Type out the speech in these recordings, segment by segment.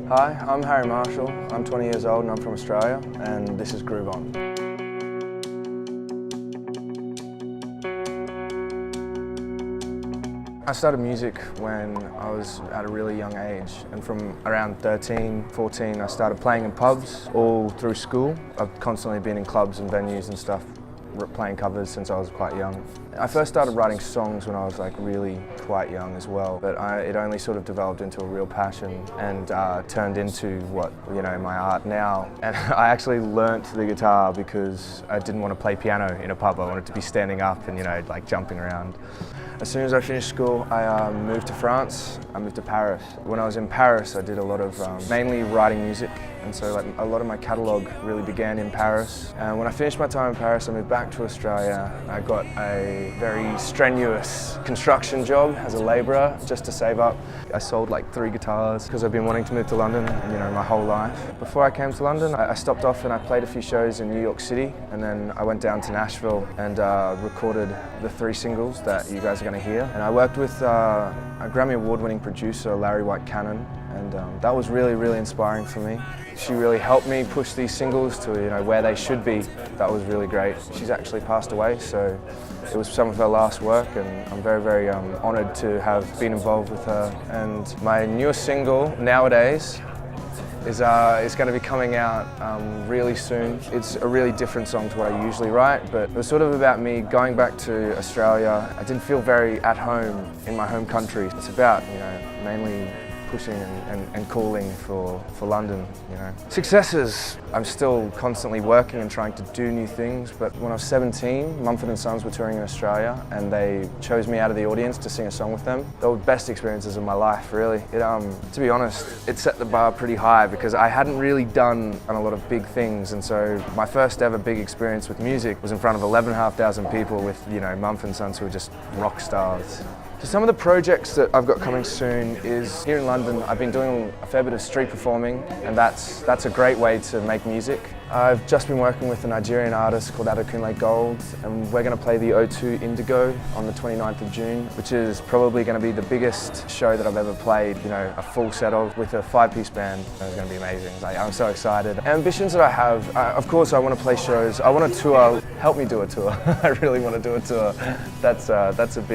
Hi, I'm Harry Marshall. I'm 20 years old and I'm from Australia, and this is Groove On. I started music when I was at a really young age, and from around 13, 14 I started playing in pubs all through school. I've constantly been in clubs and venues and stuff, playing covers since I was quite young. I first started writing songs when I was really quite young as well, but it only sort of developed into a real passion and turned into what, my art now. And I actually learnt the guitar because I didn't want to play piano in a pub. I wanted to be standing up and, jumping around. As soon as I finished school, I moved to France. I moved to Paris. When I was in Paris, I did a lot of mainly writing music, and so a lot of my catalogue really began in Paris. And when I finished my time in Paris, I moved back to Australia. I got a very strenuous construction job as a labourer just to save up. I sold 3 guitars because I've been wanting to move to London, my whole life. Before I came to London, I stopped off and I played a few shows in New York City, and then I went down to Nashville and recorded the 3 singles that you guys are going to hear. And I worked with a Grammy Award-winning producer, Larry White-Cannon, and that was really, really inspiring for me. She really helped me push these singles to where they should be. That was really great. She's actually passed away, so it was some of her last work, and I'm very, very honoured to have been involved with her. And my newest single, Nowadays, is going to be coming out really soon. It's a really different song to what I usually write, but it was sort of about me going back to Australia. I didn't feel very at home in my home country. It's about, mainly pushing and calling for London, Successes, I'm still constantly working and trying to do new things, but when I was 17, Mumford & Sons were touring in Australia and they chose me out of the audience to sing a song with them. They were the best experiences of my life, really. To be honest, it set the bar pretty high because I hadn't really done a lot of big things, and so my first ever big experience with music was in front of 11,500 people with, Mumford & Sons, who were just rock stars. So some of the projects that I've got coming soon is here in London. I've been doing a fair bit of street performing, and that's a great way to make music. I've just been working with a Nigerian artist called Adekunle Gold, and we're going to play the O2 Indigo on the 29th of June, which is probably going to be the biggest show that I've ever played, a full set with a 5-piece band. It's going to be amazing. I'm so excited. Ambitions that I have, of course I want to play shows. I want to tour. Help me do a tour. I really want to do a tour. That's a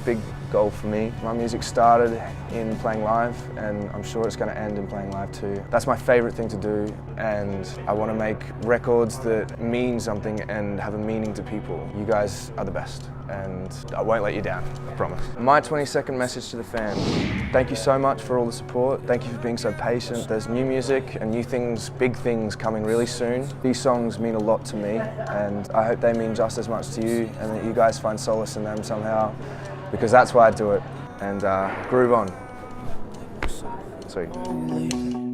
big goal for me. My music started in playing live, and I'm sure it's going to end in playing live too. That's my favourite thing to do, and I want to make records that mean something and have a meaning to people. You guys are the best, and I won't let you down, I promise. My 20-second message to the fans: thank you so much for all the support. Thank you for being so patient. There's new music and new things, big things coming really soon. These songs mean a lot to me, and I hope they mean just as much to you, and that you guys find solace in them somehow, because that's why I do it. And groove on. Sweet.